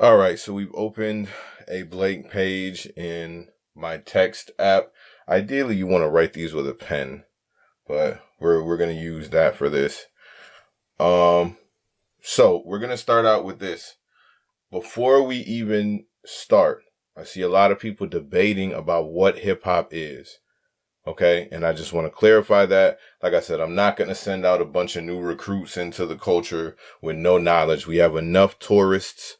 All right, so we've opened a blank page in my text app. Ideally, you want to write these with a pen, but we're gonna use that for this. So we're gonna start out with this. Before we even start, I see a lot of people debating about what hip hop is. Okay, and I just want to clarify that. Like I said, I'm not going to send out a bunch of new recruits into the culture with no knowledge. We have enough tourists.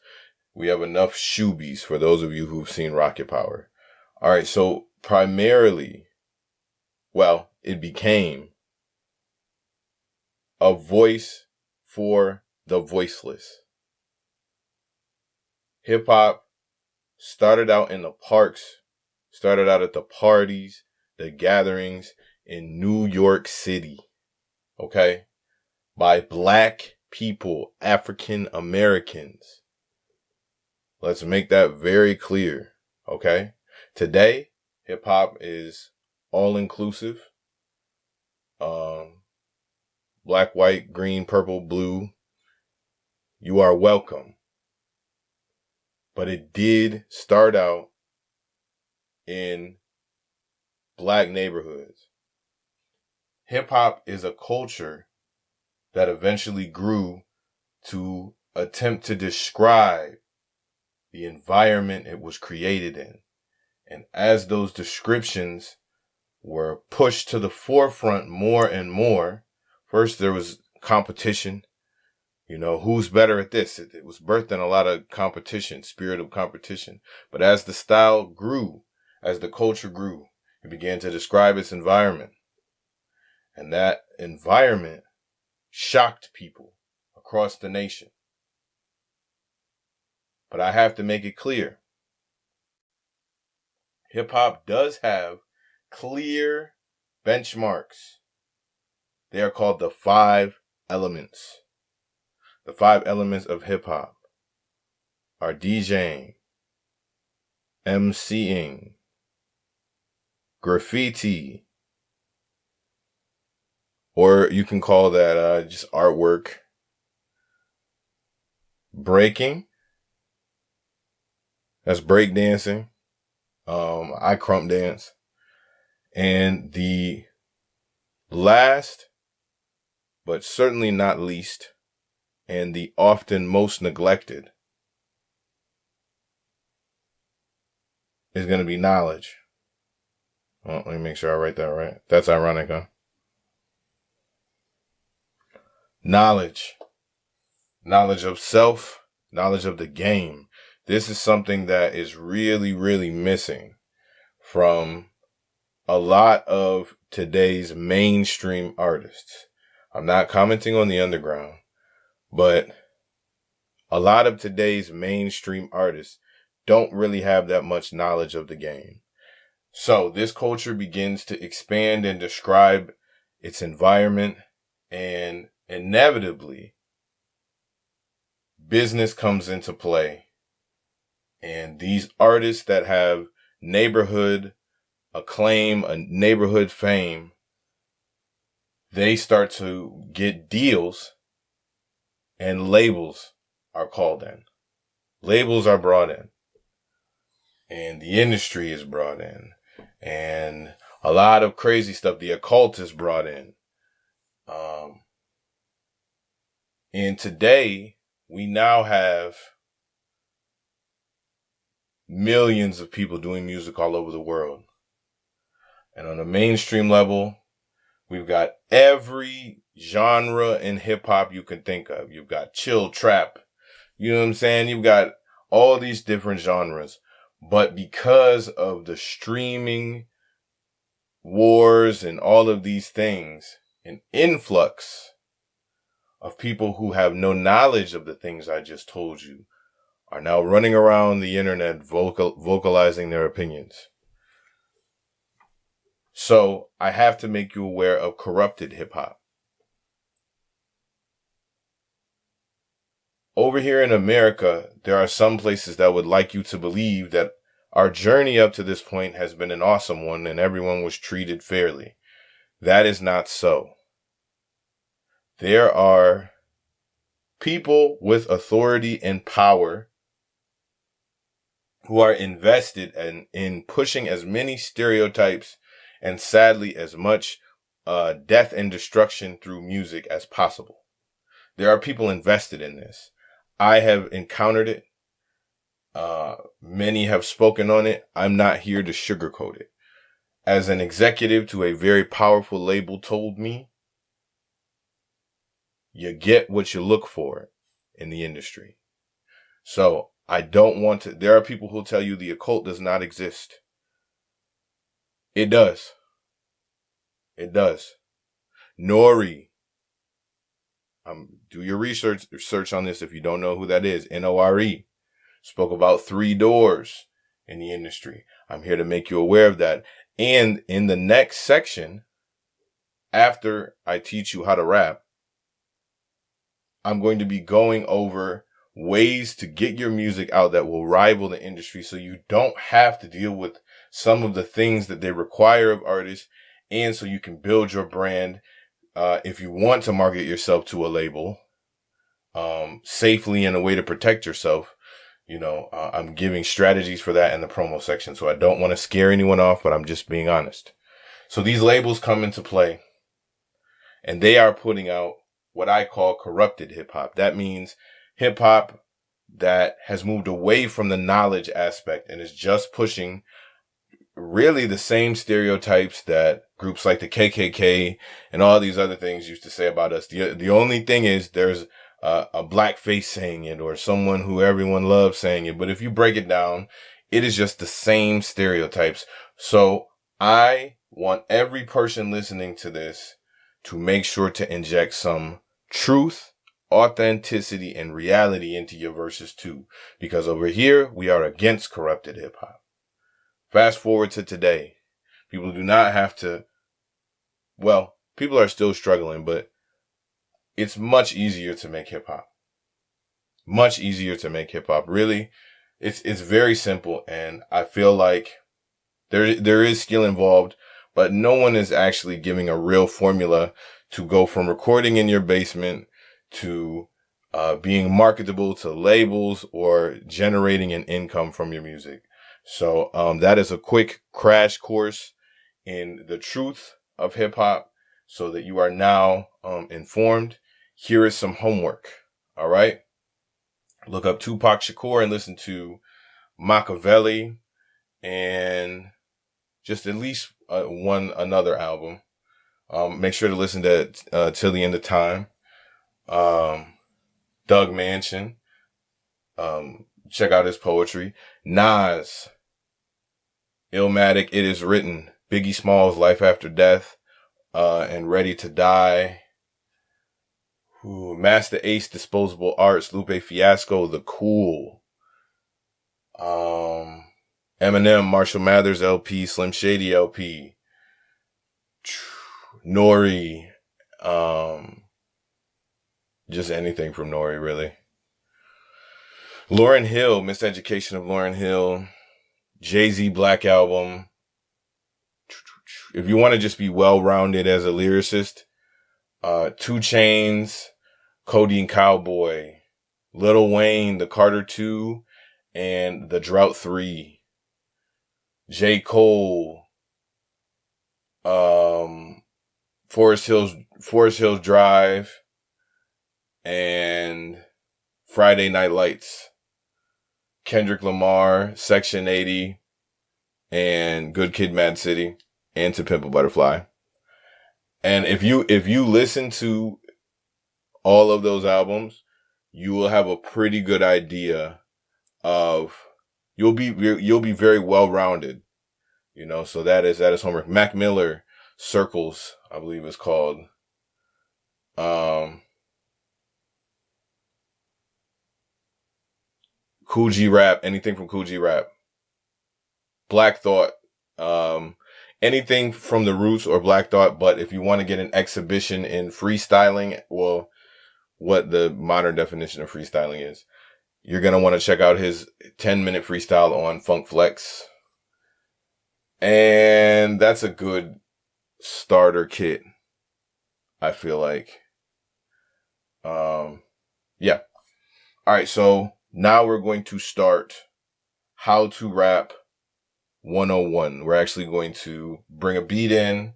We have enough shoobies for those of you who've seen Rocket Power. All right, so primarily, well, it became a voice for the voiceless. Hip hop started out in the parks, started out at the parties, the gatherings in New York City, okay, by black people, African Americans. Let's make that very clear, okay? Today, hip hop is all inclusive. Black, white, green, purple, blue. You are welcome. But it did start out in black neighborhoods. Hip hop is a culture that eventually grew to attempt to describe the environment it was created in. And as those descriptions were pushed to the forefront more and more, first there was competition. You know, who's better at this? It was birthed in a lot of competition, spirit of competition. But as the style grew, as the culture grew, it began to describe its environment. And that environment shocked people across the nation. But I have to make it clear. Hip hop does have clear benchmarks. They are called the 5 elements. The 5 elements of hip hop are DJing, MCing, graffiti, or you can call that just artwork, breaking, that's breakdancing, I crump dance, and the last, but certainly not least, and the often most neglected, is going to be knowledge. Well, let me make sure I write that right. That's ironic, huh? Knowledge. Knowledge of self, knowledge of the game. This is something that is really, really missing from a lot of today's mainstream artists. I'm not commenting on the underground, but a lot of today's mainstream artists don't really have that much knowledge of the game. So this culture begins to expand and describe its environment, and inevitably, business comes into play. And these artists that have neighborhood acclaim, a neighborhood fame, they start to get deals, and labels are called in. Labels are brought in, and the industry is brought in, and a lot of crazy stuff. The occult is brought in. And today, we now have millions of people doing music all over the world. And on a mainstream level, we've got every genre in hip hop you can think of. You've got chill trap. You know what I'm saying? You've got all these different genres. But because of the streaming wars and all of these things, an influx of people who have no knowledge of the things I just told you are now running around the internet vocalizing their opinions. So I have to make you aware of corrupted hip hop. Over here in America, there are some places that would like you to believe that our journey up to this point has been an awesome one and everyone was treated fairly. That is not so. There are people with authority and power who are invested in pushing as many stereotypes and sadly as much death and destruction through music as possible. There are people invested in this. I have encountered it. Many have spoken on it. I'm not here to sugarcoat it. As an executive to a very powerful label told me, you get what you look for in the industry. So I don't want to, there are people who tell you the occult does not exist. It does. It does. Nori. Do your research on this if you don't know who that is. Nore. Spoke about 3 doors in the industry. I'm here to make you aware of that. And in the next section, after I teach you how to rap, I'm going to be going over ways to get your music out that will rival the industry so you don't have to deal with some of the things that they require of artists, and so you can build your brand if you want to market yourself to a label safely in a way to protect yourself. I'm giving strategies for that in the promo section, so I don't want to scare anyone off, but I'm just being honest. So these labels come into play, and they are putting out what I call corrupted hip hop. That means hip hop that has moved away from the knowledge aspect and is just pushing really the same stereotypes that groups like the KKK and all these other things used to say about us. The only thing is there's a black face saying it or someone who everyone loves saying it. But if you break it down, it is just the same stereotypes. So I want every person listening to this to make sure to inject some truth, authenticity, and reality into your verses too. Because over here, we are against corrupted hip hop. Fast forward to today. People do not have to, well, people are still struggling, but it's much easier to make hip hop. Much easier to make hip hop. Really, it's very simple, and I feel like there is skill involved, but no one is actually giving a real formula to go from recording in your basement to being marketable to labels or generating an income from your music. So that is a quick crash course in the truth of hip hop so that you are now informed. Here is some homework. All right. Look up Tupac Shakur and listen to Machiavelli and just at least another album. Make sure to listen to Till the End of Time. Doug Mansion. Check out his poetry. Nas. Illmatic, It Is Written. Biggie Smalls, Life After Death. And Ready to Die. Master Ace, Disposable Arts. Lupe Fiasco, The Cool. Eminem, Marshall Mathers LP, Slim Shady LP. Nori. Just anything from Nori, really. Lauryn Hill, Miseducation of Lauryn Hill. Jay-Z Black Album. If you want to just be well-rounded as a lyricist, 2 Chainz, Codeine Cowboy, Lil Wayne, The Carter 2, and The Drought 3. J. Cole, Forest Hills Drive, and Friday Night Lights. Kendrick Lamar, Section 80, and Good Kid, Mad City, and To Pimp a Butterfly. And if you listen to all of those albums, you will have a pretty good idea of you'll be very well rounded. So that is homework. Mac Miller, Circles, I believe it's called. Cool G Rap, anything from Cool G Rap. Black Thought, anything from the Roots or Black Thought, but if you want to get an exhibition in freestyling, well, what the modern definition of freestyling is, you're going to want to check out his 10-minute freestyle on Funk Flex. And that's a good starter kit, I feel like. Yeah. All right, so now we're going to start how to rap 101. We're actually going to bring a beat in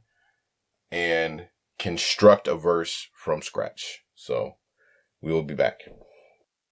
and construct a verse from scratch. So we will be back.